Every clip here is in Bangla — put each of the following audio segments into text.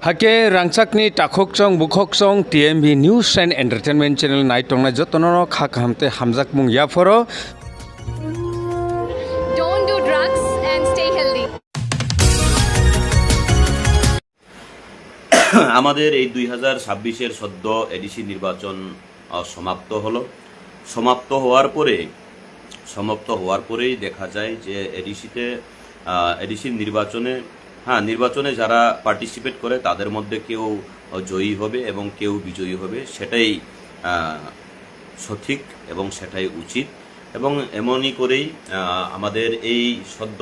Hake rangchakni takhokchong bukhokchong TMV News and Entertainment Channel naitongnai jotono khakhamte hamjakmung yaporo Don't do drugs and stay healthy. আমাদের এই 2026-এর সদ্য এডিসি নির্বাচন সমাপ্ত হলো। সমাপ্ত হওয়ার পরেই দেখা যায় যে এডিসির নির্বাচনে যারা পার্টিসিপেট করে তাদের মধ্যে কেউ জয়ী হবে এবং কেউ বিজয়ী হবে, সেটাই সঠিক এবং সেটাই উচিত। এবং এমনই করেই আমাদের এই সদ্য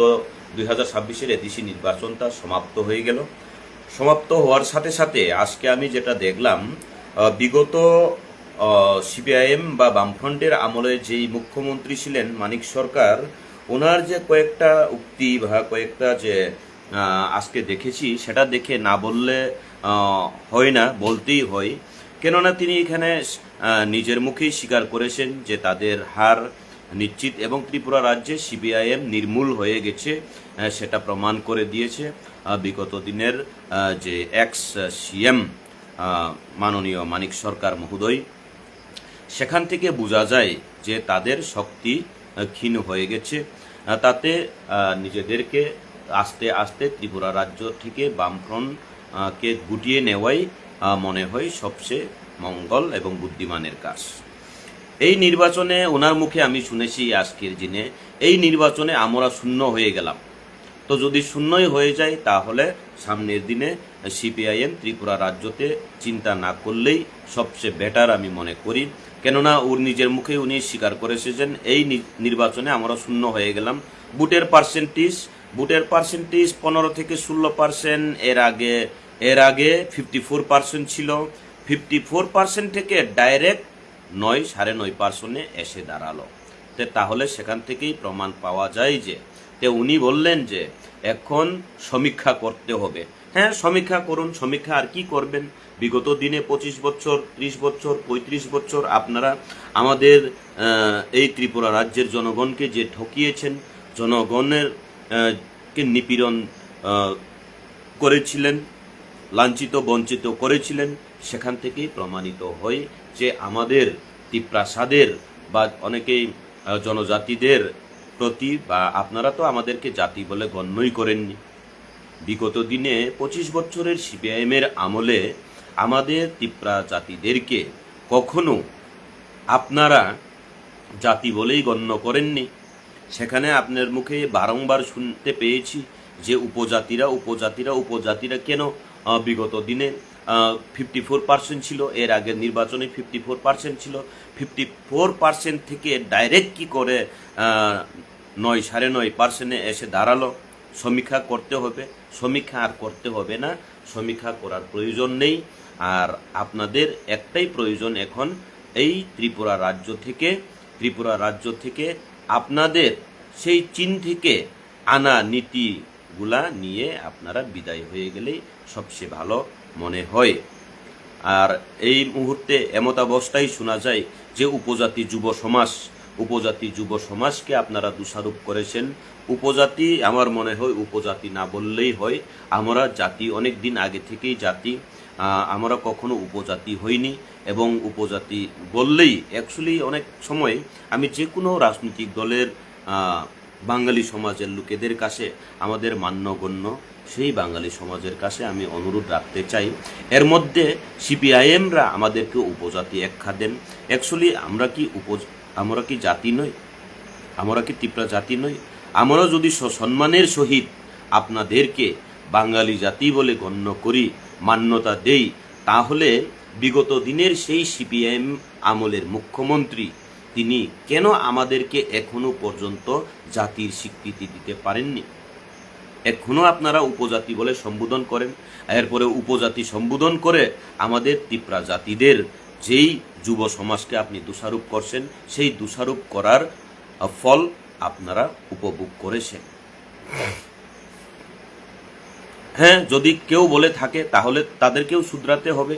2026-এর এডিসি নির্বাচনটা সমাপ্ত হয়ে গেল। সমাপ্ত হওয়ার সাথে সাথে আজকে আমি যেটা দেখলাম, বিগত সিপিআইএম বা বামফ্রন্টের আমলে যেই মুখ্যমন্ত্রী ছিলেন মানিক সরকার, ওনার যে কয়েকটা উক্তি বা কয়েকটা যে আজকে দেখেছি, সেটা দেখে না বললে হয় না, বলতেই হয়। কেননা তিনি এখানে নিজের মুখেই স্বীকার করেছেন যে তাদের হার নিশ্চিত এবং ত্রিপুরা রাজ্যে সিপিআইএম নির্মূল হয়ে গেছে, সেটা প্রমাণ করে দিয়েছে বিগত দিনের যে এক্স সিএম মাননীয় মানিক সরকার মহোদয়। সেখান থেকে বোঝা যায় যে তাদের শক্তি ক্ষীণ হয়ে গেছে। তাতে নিজেদেরকে আস্তে আস্তে ত্রিপুরা রাজ্য থেকে বামফ্রন্টকে গুটিয়ে নেওয়াই মনে হয় সবচেয়ে মঙ্গল এবং বুদ্ধিমানের কাজ। এই নির্বাচনে ওনার মুখে আমি শুনেছি আজকের দিনে, এই নির্বাচনে আমরা শূন্য হয়ে গেলাম। তো যদি শূন্যই হয়ে যায় তাহলে সামনের দিনে সিপিআইএম ত্রিপুরা রাজ্যতে চিন্তা না করলেই সবচেয়ে বেটার আমি মনে করি। কেননা ওর নিজের মুখে উনি স্বীকার করেছেন এই নির্বাচনে আমরা শূন্য হয়ে গেলাম। ভোটের পার্সেন্টেজ 15 থেকে 16%, এর আগে 54% ছিল। 54% থেকে ডাইরেক্ট 9.5% এসে দাঁড়ালো। তাহলে সেখান থেকেই প্রমাণ পাওয়া যায় যে উনি বললেন যে এখন সমীক্ষা করতে হবে। হ্যাঁ, সমীক্ষা করুন। সমীক্ষা আর কি করবেন? বিগত দিনে 25 বছর, 30 বছর, 35 বছর আপনারা আমাদের এই ত্রিপুরা রাজ্যের জনগণকে যে ঠকিয়েছেন, জনগণের কে নিপীড়ন করেছিলেন, লাঞ্ছিত বঞ্চিত করেছিলেন, সেখান থেকেই প্রমাণিত হয় যে আমাদের ত্রিপ্রাসাদের বা অনেকেই জনজাতিদের প্রতি, বা আপনারা তো আমাদেরকে জাতি বলে গণ্যই করেননি। বিগত দিনে 25 বছরের সিপিআইএমের আমলে আমাদের ত্রিপ্রা জাতিদেরকে কখনো আপনারা জাতি বলেই গণ্য করেননি। সেখানে আপনার মুখে বারংবার শুনতে পেয়েছি যে উপজাতিরা কেন বিগত দিনে 54% ছিল, এর আগের নির্বাচনে 54% ছিল। 54% থেকে ডাইরেক্ট কি করে 9.5% এসে দাঁড়ালো? সমীক্ষা করতে হবে। সমীক্ষা আর করতে হবে না, সমীক্ষা করার প্রয়োজন নেই। আর আপনাদের একটাই প্রয়োজন এখন, এই ত্রিপুরা রাজ্য থেকে আপনাদের সেই চীন থেকে আনা নীতিগুলা নিয়ে আপনারা বিদায় হয়ে গেলেই সবচেয়ে ভালো মনে হয়। আর এই মুহূর্তে এমতাবস্থায় শোনা যায় যে উপজাতি যুব সমাজকে আপনারা দোষারোপ করেছেন। উপজাতি, আমার মনে হয় উপজাতি না বললেই হয়। আমরা জাতি, অনেক দিন আগে থেকেই জাতি, আমরা কখনো উপজাতি হইনি। এবং উপজাতি বললেই অ্যাকচুয়ালি অনেক সময় আমি যে কোনো রাজনৈতিক দলের বাঙালি সমাজের লোকেদের কাছে, আমাদের মান্যগণ্য সেই বাঙালি সমাজের কাছে আমি অনুরোধ রাখতে চাই, এর মধ্যে সিপিআইএমরা আমাদেরকে উপজাতি আখ্যা দেন। অ্যাকচুয়ালি আমরা কি জাতি নই? আমরা কি ত্রিপুরা জাতি নই? আমরা যদি সম্মানের সহিত আপনাদেরকে বাঙালি জাতি বলে গণ্য করি, মান্যতা দেই, তাহলে বিগত দিনের সেই সিপিআইএম আমলের মুখ্যমন্ত্রী তিনি কেন আমাদেরকে এখনো পর্যন্ত জাতির স্বীকৃতি দিতে পারেননি? এখনো আপনারা উপজাতি বলে সম্বোধন করেন, এরপরে উপজাতি সম্বোধন করে আমাদের ত্রিপুরা জাতিদের যেই যুব সমাজকে আপনি দোষারোপ করছেন, সেই দোষারোপ করার ফল আপনারা উপভোগ করেছেন। হ্যাঁ, যদি কেউ বলে থাকে তাহলে তাদেরকেও শুধরাতে হবে।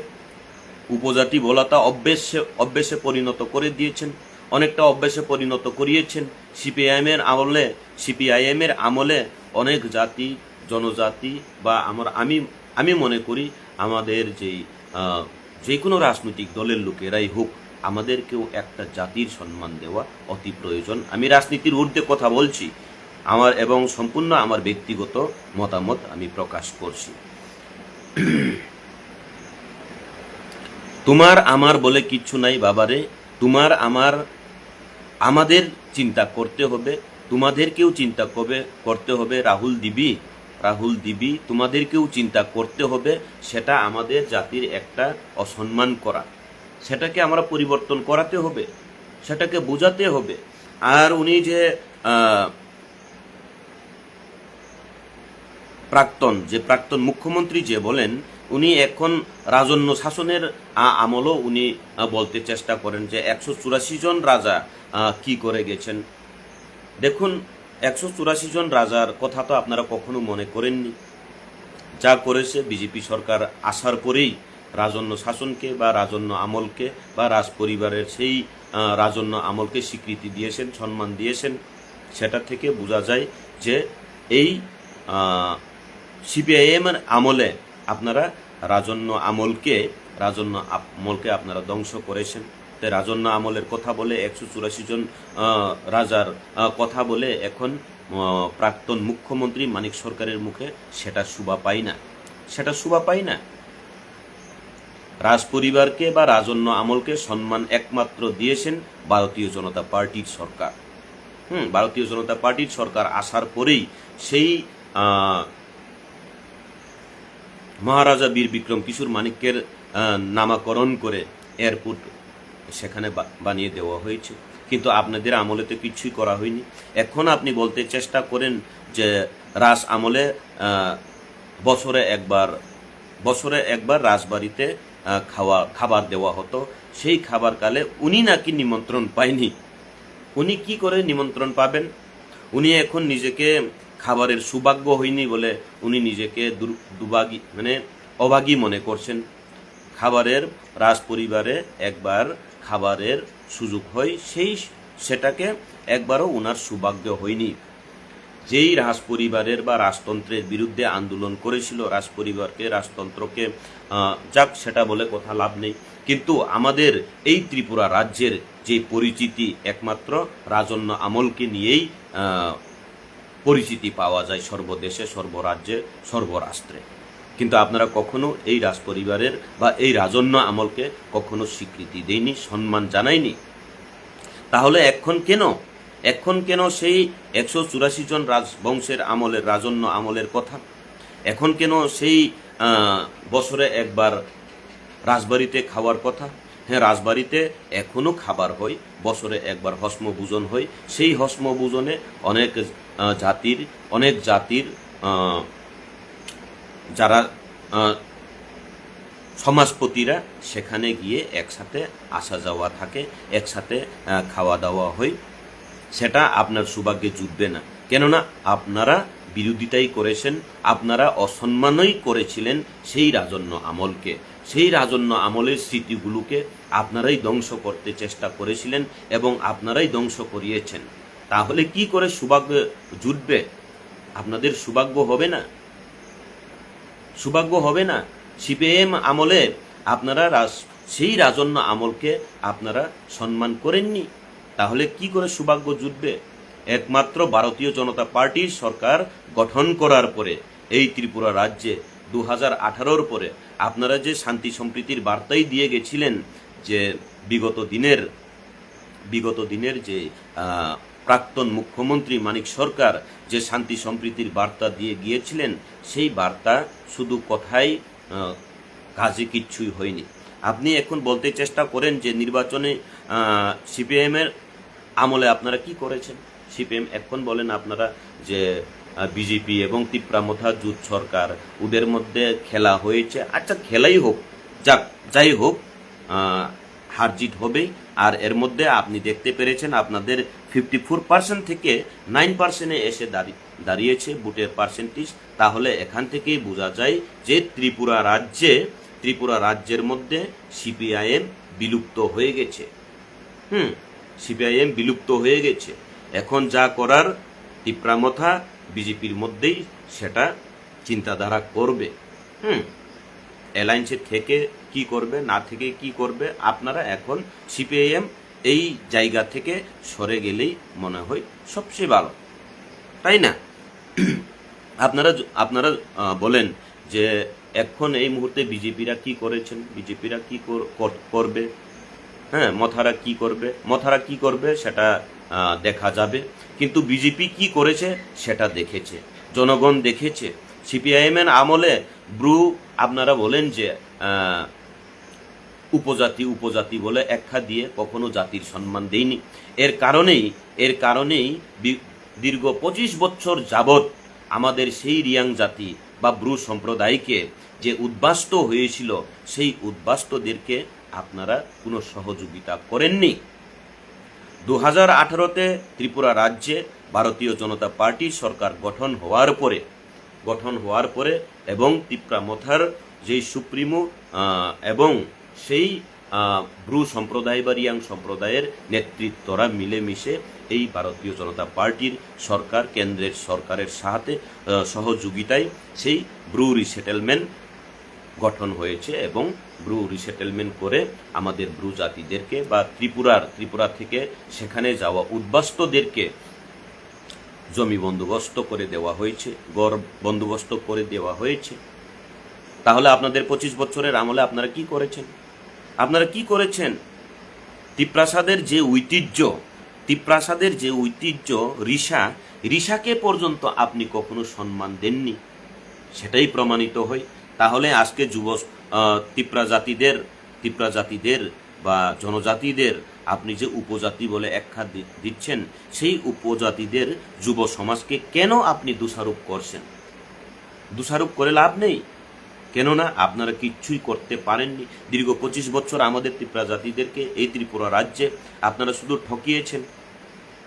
উপজাতি বলাটা অভ্যেসে পরিণত করে দিয়েছেন, অনেকটা অভ্যেসে পরিণত করিয়েছেন। সিপিআইএমের আমলে অনেক জাতি, জনজাতি বা আমি মনে করি আমাদের যে কোনো রাজনৈতিক দলের লোকেরাই হোক, আমাদেরকেও একটা জাতির সম্মান দেওয়া অতি প্রয়োজন। আমি রাজনীতির ঊর্ধ্বে কথা বলছি, আমার এবং সম্পূর্ণ আমার ব্যক্তিগত মতামত আমি প্রকাশ করছি। তোমার আমার বলে কিচ্ছু নাই বাবারে, তোমার আমাদের চিন্তা করতে হবে, তোমাদেরকেও চিন্তা করতে হবে। রাহুল দিবি তোমাদেরকেও চিন্তা করতে হবে। সেটা আমাদের জাতির একটা অসম্মান করা, সেটাকে আমরা পরিবর্তন করাতে হবে, সেটাকে বোঝাতে হবে। আর উনি যে প্রাক্তন মুখ্যমন্ত্রী যে বলেন, উনি এখন রাজন্য শাসনের আমলও উনি বলতে চেষ্টা করেন যে 184 জন রাজা কি করে গেছেন। দেখুন, 184 জন রাজার কথা তো আপনারা কখনো মনে করেননি। যা করেছে বিজেপি সরকার আসার পরেই রাজন্য শাসনকে বা রাজন্য আমলকে বা রাজ পরিবারের সেই রাজন্য আমলকে স্বীকৃতি দিয়েছেন, সম্মান দিয়েছেন। সেটা থেকে বোঝা যায় যে এই সিপিআইএম আমলে আপনারা রাজন্য আমলকে আপনারা ধ্বংস করেছেন। তাই রাজন্য আমলের কথা বলে 184 জন রাজার কথা বলে এখন প্রাক্তন মুখ্যমন্ত্রী মানিক সরকারের মুখে সেটা শোভা পায় না। রাজ পরিবারকে বা রাজন্য আমলকে সম্মান একমাত্র দিয়েছেন ভারতীয় জনতা পার্টির সরকার। ভারতীয় জনতা পার্টির সরকার আসার পরেই সেই মহারাজা বীর বিক্রম কিশোর মানিক্যের নামকরণ করে এয়ারপোর্ট সেখানে বানিয়ে দেওয়া হয়েছে। কিন্তু আপনাদের আমলে তো কিছুই করা হয়নি। এখন আপনি বলতে চেষ্টা করেন যে রাজ আমলে বছরে একবার রাজবাড়িতে খাবার দেওয়া হতো। সেই খাবার কালে উনি নাকি নিমন্ত্রণ পায়নি। উনি কি করে নিমন্ত্রণ পাবেন? উনি এখন নিজেকে খাবারের সৌভাগ্য হয়নি বলে উনি নিজেকে অভাগী মনে করছেন। রাজ পরিবারে একবার খাবারের সুযোগ হয়, সেটাকে একবারও উনার সৌভাগ্য হয়নি। যেই রাজ পরিবারের বা রাজতন্ত্রের বিরুদ্ধে আন্দোলন করেছিল, রাজতন্ত্রকে যাক সেটা বলে কথা লাভ নেই, কিন্তু আমাদের এই ত্রিপুরা রাজ্যের যে পরিচিতি একমাত্র রাজন্য আমলকে নিয়েই পরিচিতি পাওয়া যায় সর্বদেশে, সর্বরাজ্যে, সর্বরাষ্ট্রে। কিন্তু আপনারা কখনো এই রাজ পরিবারের বা এই রাজন্য আমলকে কখনো স্বীকৃতি দেয়নি, সম্মান জানায়নি। তাহলে এখন কেন সেই 184 জন রাজবংশের আমলের রাজন্য আমলের কথা? এখন কেন সেই বছরে একবার রাজবাড়িতে খাওয়ার কথা? হ্যাঁ, রাজবাড়িতে এখনো খাবার হয়, বছরে একবার হস্মভোজন হয়। সেই হস্মভোজনে অনেক জাতির যারা সমাজপতিরা সেখানে গিয়ে একসাথে আসা যাওয়া থাকে, একসাথে খাওয়া দাওয়া হয়। সেটা আপনার সৌভাগ্যে জুটবে না, কেননা আপনারা বিরোধিতাই করেছেন, আপনারা অসম্মানই করেছিলেন সেই রাজন্য আমলকে। সেই রাজন্য আমলের স্মৃতিগুলোকে আপনারাই ধ্বংস করতে চেষ্টা করেছিলেন এবং আপনারাই ধ্বংস করিয়েছেন। তাহলে কি করে সৌভাগ্য জুটবে? আপনাদের সৌভাগ্য হবে না। সিপিএম আমলে আপনারা সেই রাজন্য আমলকে আপনারা সম্মান করেননি, তাহলে কি করে সৌভাগ্য জুটবে? একমাত্র ভারতীয় জনতা পার্টির সরকার গঠন করার পরে এই ত্রিপুরা রাজ্যে 2018-র পরে আপনারা যে শান্তি সম্প্রীতির বার্তাই দিয়ে গেছিলেন, যে বিগত দিনের যে প্রাক্তন মুখ্যমন্ত্রী মানিক সরকার যে শান্তি সম্প্রীতির বার্তা দিয়ে গিয়েছিলেন, সেই বার্তা শুধু কথাই, কাজে কিচ্ছুই হয়নি। আপনি এখন বলতে চেষ্টা করেন যে নির্বাচনে সিপিএমের আমলে আপনারা কি করেছেন। সিপিএম এখন বলেন আপনারা যে বিজেপি এবং তিপ্রামথা জোট সরকার, ওদের মধ্যে খেলা হয়েছে। আচ্ছা, খেলাই হোক, যাই হোক, হারজিত হবেই। আর এর মধ্যে আপনি দেখতে পেরেছেন আপনাদের 54% থেকে 9%-এ এসে দাঁড়িয়েছে ভোটের পার্সেন্টেজ। তাহলে এখান থেকেই বোঝা যায় যে ত্রিপুরা রাজ্যের মধ্যে সিপিআইএম বিলুপ্ত হয়ে গেছে। সিপিআইএম বিলুপ্ত হয়ে গেছে। এখন যা করার তিপ্রামথা বিজেপির মধ্যেই সেটা চিন্তাধারা করবে। অ্যালায়েন্সে থেকে কি করবে, না থেকে কি করবে, আপনারা এখন সিপিআইএম এই জায়গা থেকে সরে গেলেই মনে হয় সবচেয়ে ভালো, তাই না? আপনারা বলেন যে এখন এই মুহূর্তে বিজেপিরা কি করেছেন, বিজেপিরা কি করবে, হ্যাঁ, মথারা কি করবে সেটা দেখা যাবে, কিন্তু বিজেপি কি করেছে সেটা দেখেছে, জনগণ দেখেছে। সিপিআইএম এর আমলে ব্রু আপনারা বলেন যে উপজাতি বলে একখা দিয়ে কখনো জাতির সম্মান দেয়নি। এর কারণেই দীর্ঘ 25 বছর যাবৎ আমাদের সেই রিয়াং জাতি বা ব্রু সম্প্রদায়কে যে উদ্বাস্ত হয়েছিল, সেই উদ্বাস্তুদেরকে আপনারা কোনো সহযোগিতা করেননি। 2018-তে ত্রিপুরা রাজ্যে ভারতীয় জনতা পার্টির সরকার গঠন হওয়ার পরে এবং ত্রিপুরা মথার যেই সুপ্রিমো এবং সেই ব্রু সম্প্রদায় বা রিয়াং সম্প্রদায়ের নেতৃত্বরা মিলেমিশে এই ভারতীয় জনতা পার্টির সরকার, কেন্দ্রের সরকারের সাথে সহযোগিতায় সেই ব্রু রিসেটেলমেন্ট গঠন হয়েছে এবং ব্রু রিসেটেলমেন্ট করে আমাদের ব্রু জাতিদেরকে বা ত্রিপুরা থেকে সেখানে যাওয়া উদ্বাস্তুদেরকে জমি বন্দোবস্ত করে দেওয়া হয়েছে, গড় বন্দোবস্ত করে দেওয়া হয়েছে। তাহলে আপনাদের 25 বছরের আমলে আপনারা কি করেছেন? তিপ্রাসাদের যে ঐতিহ্য ঋষাকে পর্যন্ত আপনি কখনো সম্মান দেননি, সেটাই প্রমাণিত হয়। তাহলে আজকে তিপ্রা জাতিদের বা জনজাতিদের আপনি যে উপজাতি বলে একখা দিচ্ছেন, সেই উপজাতিদের যুব সমাজকে কেন আপনি দোষারোপ করছেন? দোষারোপ করে লাভ নেই, কেননা আপনারা কিচ্ছুই করতে পারেননি। দীর্ঘ 25 বছর আমাদের তিপ্রা জাতিদেরকে এই ত্রিপুরা রাজ্যে আপনারা শুধু ঠকিয়েছেন।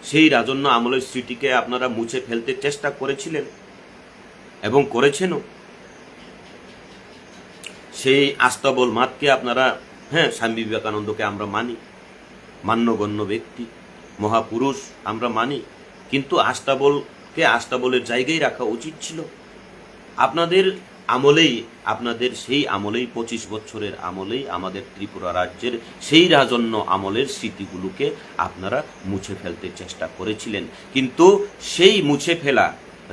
সেই রাজন্য আমলের স্মৃতিকে আপনারা মুছে ফেলতে চেষ্টা করেছিলেন এবং করেছেনও। সেই আস্তাবল মাতকে আপনারা, হ্যাঁ, স্বামী বিবেকানন্দকে আমরা মানি, মান্যগণ্য ব্যক্তি, মহাপুরুষ আমরা মানি, কিন্তু আস্তাবলের জায়গায় রাখা উচিত ছিল। আপনাদের সেই আমলেই 25 বছরের আমলেই আমাদের ত্রিপুরা রাজ্যের সেই রাজন্য আমলের স্মৃতিগুলোকে আপনারা মুছে ফেলতে চেষ্টা করেছিলেন, কিন্তু সেই মুছে ফেলা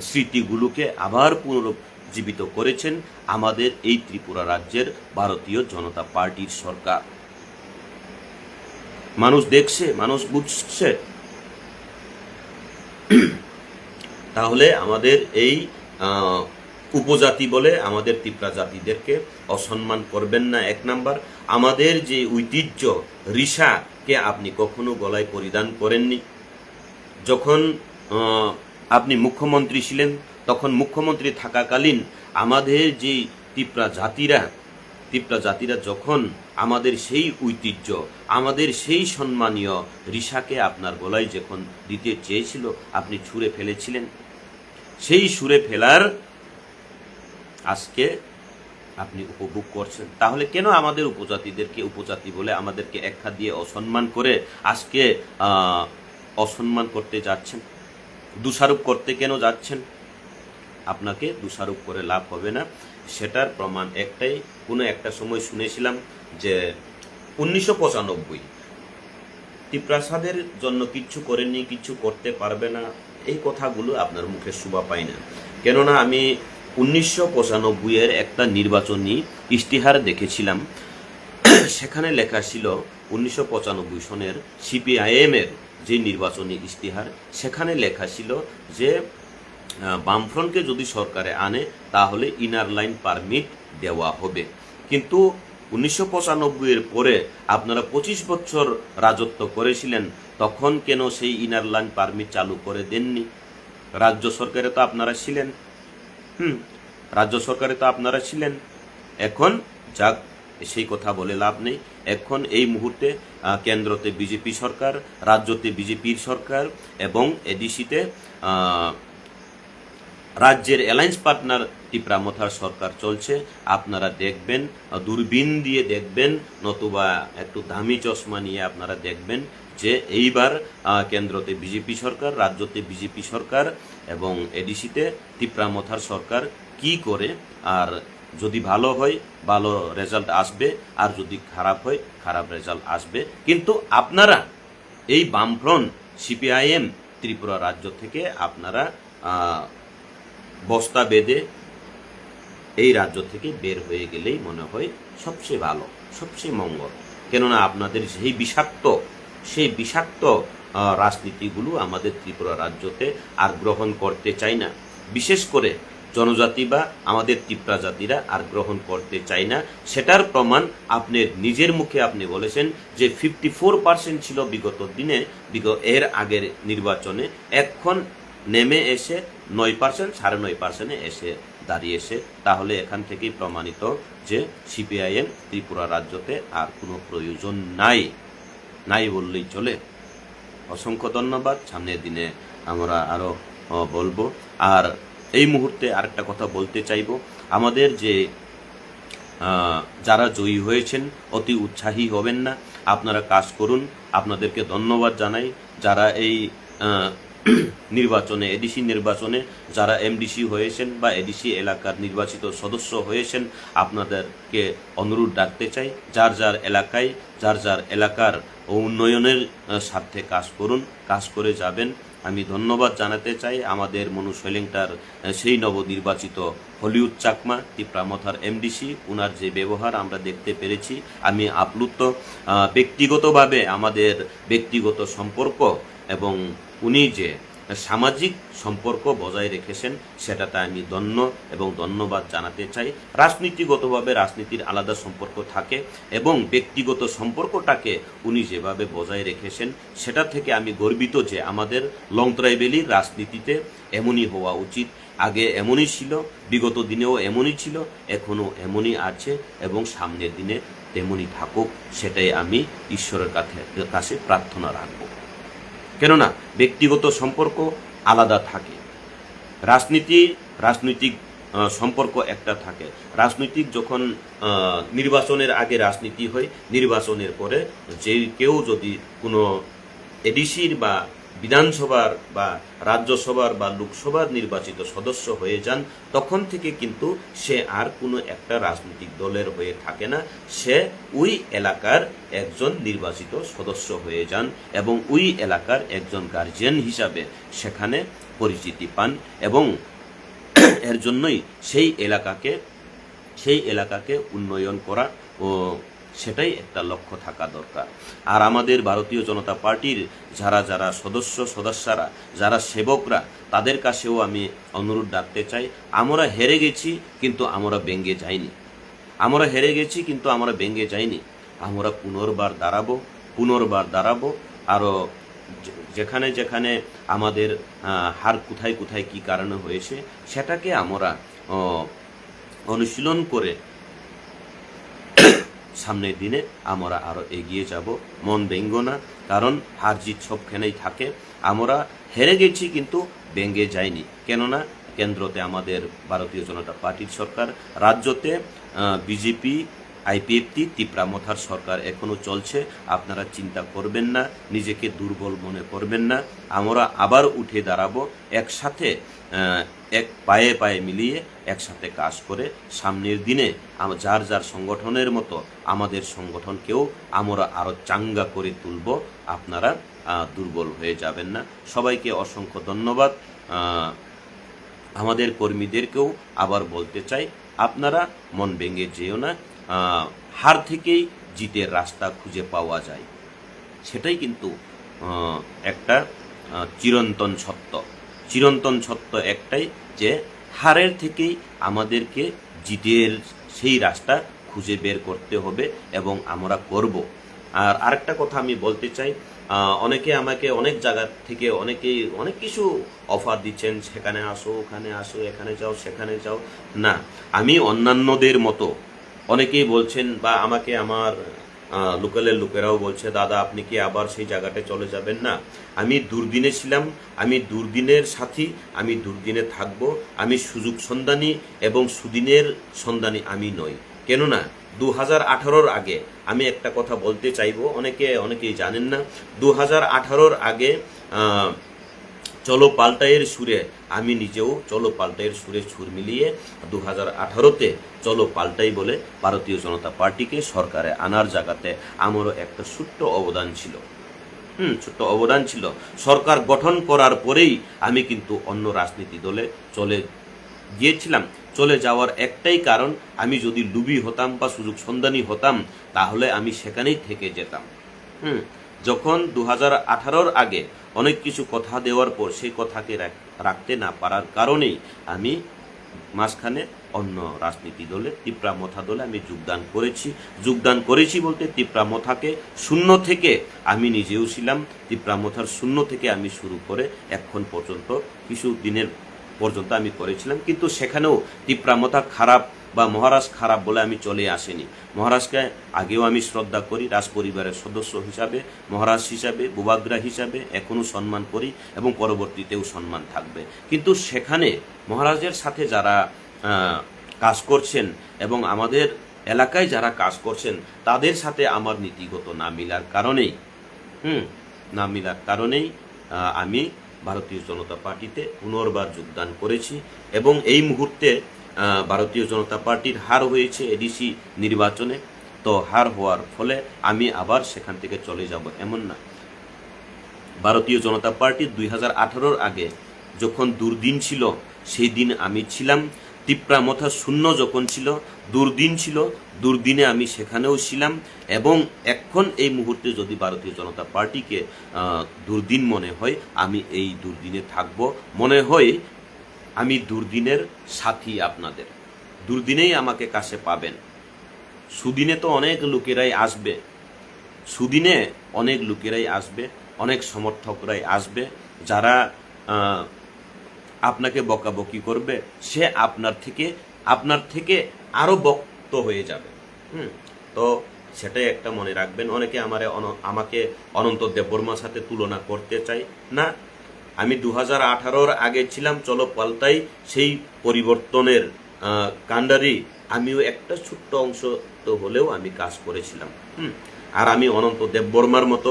স্মৃতিগুলোকে আবার পুনরুজ্জীবিত করেছেন আমাদের এই ত্রিপুরা রাজ্যের ভারতীয় জনতা পার্টির সরকার। মানুষ দেখছে, মানুষ বুঝছে। তাহলে আমাদের এই উপজাতি বলে আমাদের তিপ্রা জাতিদেরকে অসম্মান করবেন না। 1 নাম্বার, আমাদের যে ঐতিহ্য ঋষাকে আপনি কখনো গলায় পরিধান করেননি। যখন আপনি মুখ্যমন্ত্রী ছিলেন, তখন মুখ্যমন্ত্রী থাকাকালীন আমাদের যে তিপ্রা জাতিরা যখন আমাদের সেই ঐতিহ্য, আমাদের সেই সম্মানীয় ঋষাকে আপনার গলায় যখন দিতে চেয়েছিল, আপনি ছুঁড়ে ফেলেছিলেন। সেই ছুঁড়ে ফেলার আজকে আপনি উপভোগ করছেন। তাহলে কেন আমাদের উপজাতিদেরকে উপজাতি বলে আমাদেরকে একখা দিয়ে অসম্মান করে আজকে অসম্মান করতে যাচ্ছেন, দোষারোপ করতে কেন যাচ্ছেন? আপনাকে দোষারোপ করে লাভ হবে না। সেটার প্রমাণ একটাই, কোনো একটা সময় শুনেছিলাম যে 1995 তিপ্রাসাদের জন্য কিচ্ছু করেননি, কিচ্ছু করতে পারবে না, এই কথাগুলো আপনার মুখে শোভা পায় না। কেননা আমি 1995 একটা নির্বাচনী ইশতেহার দেখেছিলাম, সেখানে লেখা ছিল 1995 সনের সিপিআইএম এর যে নির্বাচনী ইশতেহার, সেখানে লেখা ছিল যে বামফ্রন্টকে যদি সরকারে আনে তাহলে ইনার লাইন পারমিট দেওয়া হবে। কিন্তু 1995 এর পরে আপনারা 25 বছর রাজত্ব করেছিলেন, তখন কেন সেই ইনার লাইন পারমিট চালু করে দেননি? রাজ্য সরকারে তো আপনারা ছিলেন। এখন যাক, সেই কথা বলে লাভ নেই। এখন এই মুহূর্তে কেন্দ্রতে বিজেপি সরকার, রাজ্যতে বিজেপির সরকার এবং এডিসিতে রাজ্যের অ্যালায়েন্স পার্টনার ত্রিপুরা মথার সরকার চলছে। আপনারা দেখবেন, দূরবীন দিয়ে দেখবেন, নতুবা একটু দামি চশমা নিয়ে আপনারা দেখবেন যে এইবার কেন্দ্রতে বিজেপি সরকার, রাজ্যতে বিজেপি সরকার এবং এডিসিতে ত্রিপুরা মথার সরকার কি করে। আর যদি ভালো হয় ভালো রেজাল্ট আসবে, আর যদি খারাপ হয় খারাপ রেজাল্ট আসবে। কিন্তু আপনারা এই বামফ্রন্ট সিপিআইএম ত্রিপুরা রাজ্য থেকে আপনারা বস্তা বেঁধে এই রাজ্য থেকে বের হয়ে গেলেই মনে হয় সবচেয়ে ভালো, সবচেয়ে মঙ্গল। কেননা আপনাদের সেই বিষাক্ত রাজনীতিগুলো আমাদের ত্রিপুরা রাজ্যতে আর গ্রহণ করতে চাই না। বিশেষ করে জনজাতি বা আমাদের ত্রিপুরা জাতিরা আর গ্রহণ করতে চাই না। সেটার প্রমাণ আপনি নিজের মুখে আপনি বলেছেন যে 54% ছিল বিগত দিনে, এর আগের নির্বাচনে, এখন নেমে এসে 9%, 9.5% এসে দাঁড়িয়েছে। তাহলে এখান থেকেই প্রমাণিত যে সিপিআইএম ত্রিপুরা রাজ্যতে আর কোনো প্রয়োজন নাই বললেই চলে। অসংখ্য ধন্যবাদ। সামনের দিনে আমরা আরো বলবো। আর এই মুহূর্তে আরেকটা কথা বলতে চাইব, আমাদের যে যারা জয়ী হয়েছেন অতি উৎসাহী হবেন না, আপনারা কাজ করুন। আপনাদেরকে ধন্যবাদ জানাই। যারা এই নির্বাচনে, এডিসি নির্বাচনে যারা এমডিসি হয়েছেন বা এডিসি এলাকার নির্বাচিত সদস্য হয়েছেন, আপনাদেরকে অনুরোধ রাখতে চাই, যার যার এলাকায় যার যার এলাকার উন্নয়নের স্বার্থে কাজ করুন, কাজ করে যাবেন। আমি ধন্যবাদ জানাতে চাই আমাদের মনু শৈলেংটার সেই নবনির্বাচিত হলিউড চাকমা টিপ্রামথার এমডিসি, উনার যে ব্যবহার আমরা দেখতে পেরেছি, আমি আপ্লুত। ব্যক্তিগতভাবে আমাদের ব্যক্তিগত সম্পর্ক এবং উনি যে সামাজিক সম্পর্ক বজায় রেখেছেন সেটাতে আমি ধন্য এবং ধন্যবাদ জানাতে চাই। রাজনীতিগতভাবে রাজনীতির আলাদা সম্পর্ক থাকে এবং ব্যক্তিগত সম্পর্কটাকে উনি যেভাবে বজায় রেখেছেন সেটা থেকে আমি গর্বিত যে আমাদের লং ট্রাইবেলির রাজনীতিতে এমনই হওয়া উচিত। আগে এমনই ছিল, বিগত দিনেও এমনই ছিল, এখনও এমনই আছে এবং সামনের দিনে তেমনই থাকুক, সেটাই আমি ঈশ্বরের কাছে প্রার্থনা রাখব। কেননা ব্যক্তিগত সম্পর্ক আলাদা থাকে, রাজনৈতিক সম্পর্ক একটা থাকে। রাজনৈতিক যখন নির্বাচনের আগে রাজনীতি হয়, নির্বাচনের পরে যে কেউ যদি কোনো এডিসির বা বিধানসভার বা রাজ্যসভার বা লোকসভার নির্বাচিত সদস্য হয়ে যান, তখন থেকে কিন্তু সে আর কোনো একটা রাজনৈতিক দলের হয়ে থাকে না, সে ওই এলাকার একজন নির্বাচিত সদস্য হয়ে যান এবং ওই এলাকার একজন গার্জিয়ান হিসাবে সেখানে পরিচিতি পান এবং এর জন্যই সেই এলাকাকে উন্নয়ন করা ও সেটাই একটা লক্ষ্য থাকা দরকার। আর আমাদের ভারতীয় জনতা পার্টির যারা সদস্যরা যারা সেবকরা, তাদের কাছেও আমি অনুরোধ রাখতে চাই, আমরা হেরে গেছি কিন্তু আমরা ভেঙে যাইনি, আমরা পুনর্বার দাঁড়াবো। আরও যেখানে আমাদের হার কোথায় কি কারণে হয়েছে সেটাকে আমরা অনুশীলন করে সামনের দিনে আমরা আরো এগিয়ে যাব। মন ভেঙ্গো না, কারণ হার জিত সবখানেই থাকে। আমরা হেরে গেছি কিন্তু ভেঙে যায়নি, কেননা কেন্দ্রতে আমাদের ভারতীয় জনতা পার্টির সরকার, রাজ্যতে বিজেপি আইপিএফটি টিপ্রামথার সরকার এখনো চলছে। আপনারা চিন্তা করবেন না, নিজেকে দুর্বল মনে করবেন না। আমরা আবার উঠে দাঁড়াবো, একসাথে এক পায়ে মিলিয়ে একসাথে কাজ করে সামনের দিনে যার সংগঠনের মতো আমাদের সংগঠনকেও আমরা আরো চাঙ্গা করে তুলব। আপনারা দুর্বল হয়ে যাবেন না। সবাইকে অসংখ্য ধন্যবাদ। আমাদের কর্মীদেরকেও আবার বলতে চাই, আপনারা মন ভেঙে যেও না। হার থেকেই জিতের রাস্তা খুঁজে পাওয়া যায়, সেটাই কিন্তু একটা চিরন্তন সত্য একটাই, যে হারের থেকেই আমাদেরকে জিতের সেই রাস্তা খুঁজে বের করতে হবে এবং আমরা করব। আর আরেকটা কথা আমি বলতে চাই, অনেকে আমাকে অনেক জায়গা থেকে অনেক কিছু অফার দিচ্ছেন, সেখানে আসো, ওখানে আসো, এখানে যাও, সেখানে যাও। না, আমি অন্যান্যদের মতো, অনেকেই বলছেন বা আমাকে আমার লোকালের লোকেরাও বলছে, দাদা আপনি কি আবার সেই জায়গাটায় চলে যাবেন না? আমি দুর্দিনে ছিলাম, আমি দুর্দিনের সাথী, আমি দুর্দিনে থাকব। আমি সুযোগ সন্ধানী এবং সুদিনের সন্ধানী আমি নই। কেননা 2018-র আগে আমি একটা কথা বলতে চাইব, অনেকেই জানেন না, 2018-র আগে চলো পাল্টাইয়ের সুরে আমি নিজেও চলো পাল্টাইয়ের সুরে সুর মিলিয়ে 2018-তে চলো পাল্টাই বলে ভারতীয় জনতা পার্টিকে সরকারে আনার জায়গাতে আমারও একটা ছোট্ট অবদান ছিল। ছোট্ট অবদান ছিল। সরকার গঠন করার পরেই আমি কিন্তু অন্য রাজনীতি দলে চলে গিয়েছিলাম। চলে যাওয়ার একটাই কারণ, আমি যদি লুবি হতাম বা সুযোগ সন্ধানী হতাম তাহলে আমি সেখানেই থেকে যেতাম। যখন 2018-র আগে অনেক কিছু কথা দেওয়ার পর সেই কথাকে রাখতে না পারার কারণেই আমি মাঝখানে অন্য রাজনীতি দলে তিপ্রামথা দলে আমি যোগদান করেছি বলতে তিপ্রামথাকে শূন্য থেকে আমি নিজেও ছিলাম। তিপ্রামথার শূন্য থেকে আমি শুরু করে এখন পর্যন্ত কিছু দিনের পর্যন্ত আমি করেছিলাম, কিন্তু সেখানেও তিপ্রামথা খারাপ বা মহারাজ খারাপ বলে আমি চলে আসিনি। মহারাজকে আগেও আমি শ্রদ্ধা করি, রাজ পরিবারের সদস্য হিসাবে, মহারাজ হিসাবে, বুবাগ্রা হিসাবে এখনও সম্মান করি এবং পরবর্তীতেও সম্মান থাকবে। কিন্তু সেখানে মহারাজের সাথে যারা কাজ করছেন এবং আমাদের এলাকায় যারা কাজ করছেন তাদের সাথে আমার নীতিগত না মিলার কারণেই আমি ভারতীয় জনতা পার্টিতে পুনর্বার যোগদান করেছি এবং এই মুহূর্তে ভারতীয় জনতা পার্টির হার হয়েছে এডিসি নির্বাচনে। তো হার হওয়ার ফলে আমি আবার সেখান থেকে চলে যাব এমন না। ভারতীয় জনতা পার্টি 2018-র আগে যখন দুর্দিন ছিল সেই দিন আমি ছিলাম। তিপ্রামথা শূন্য যখন ছিল, দুর্দিন ছিল, দুর্দিনে আমি সেখানেও ছিলাম এবং এখন এই মুহূর্তে যদি ভারতীয় জনতা পার্টিকে দুর্দিন মনে হয় আমি এই দুর্দিনে থাকব। মনে হয় আমি দুর্দিনের সাথী, আপনাদের দুর্দিনেই আমাকে কাছে পাবেন। সুদিনে তো অনেক লোকেরাই আসবে, অনেক সমর্থকরাই আসবে, যারা আপনাকে বকাবকি করবে, সে আপনার থেকে আরো বক্ত হয়ে যাবে। তো সেটাই একটা মনে রাখবেন। অনেকে আমাকে অনন্ত দেববর্মার সাথে তুলনা করতে চাই না। আমি 2018-র আগে ছিলাম চলো পাল্টাই, সেই পরিবর্তনের কাণ্ডারি আমিও একটা ছোট্ট অংশ তো হলেও আমি কাজ করেছিলাম। আর আমি অনন্ত দেববর্মার মতো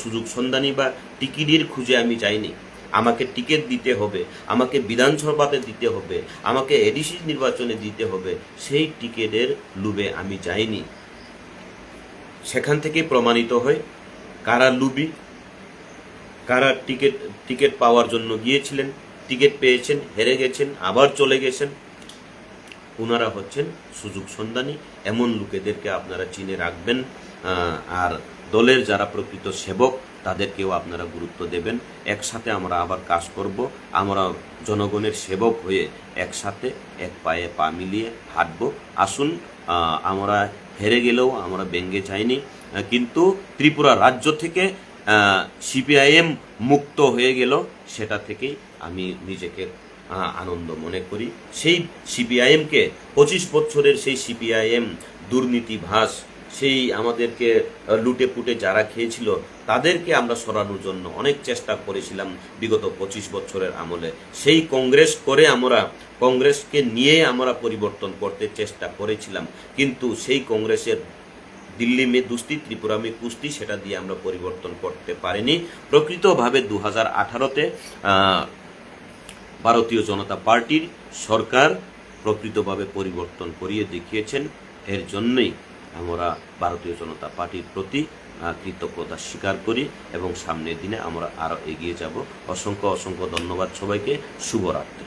সুযোগ সন্ধানী বা টিকিটের খুঁজে আমি যাইনি। আমাকে টিকিট দিতে হবে, আমাকে বিধানসভাতে দিতে হবে, আমাকে এডিসি নির্বাচনে দিতে হবে, সেই টিকিটের লুবে আমি যাইনি। সেখান থেকে প্রমাণিত হয় কারা লুবি, কারা টিকিট পাওয়ার জন্য গিয়েছিলেন, টিকিট পেয়েছেন, হেরে গেছেন, আবার চলে গেছেন। ওনারা হচ্ছেন সুযোগ সন্ধানী। এমন লোকেদেরকে আপনারা চিনে রাখবেন। আর দলের যারা প্রকৃত সেবক তাদেরকেও আপনারা গুরুত্ব দেবেন। একসাথে আমরা আবার কাজ করব। আমরা জনগণের সেবক হয়ে একসাথে এক পায়ে পা মিলিয়ে হাঁটব। আসুন, আমরা হেরে গেলেও আমরা ব্যঙ্গে চাইনি, কিন্তু ত্রিপুরা রাজ্য থেকে সিপিআইএম মুক্ত হয়ে গেল, সেটা থেকেই আমি নিজেকে আনন্দ মনে করি। সেই সিপিআইএমকে 25 বছরের সেই সিপিআইএম দুর্নীতিভাস, সেই আমাদেরকে লুটে পুটে যারা খেয়েছিল তাদেরকে আমরা সরানোর জন্য অনেক চেষ্টা করেছিলাম বিগত 25 বছরের আমলে। সেই কংগ্রেসকে নিয়ে আমরা পরিবর্তন করতে চেষ্টা করেছিলাম, কিন্তু সেই কংগ্রেসের দিল্লি মে দুস্তি, ত্রিপুরা মে কুস্তি, সেটা দিয়ে আমরা পরিবর্তন করতে পারিনি। প্রকৃতভাবে 2018-তে ভারতীয় জনতা পার্টির সরকার প্রকৃতভাবে পরিবর্তন করিয়ে দেখিয়েছেন। এর জন্যই আমরা ভারতীয় জনতা পার্টির প্রতি কৃতজ্ঞতা স্বীকার করি এবং সামনের দিনে আমরা আরও এগিয়ে যাব। অসংখ্য ধন্যবাদ সবাইকে। শুভরাত্রি।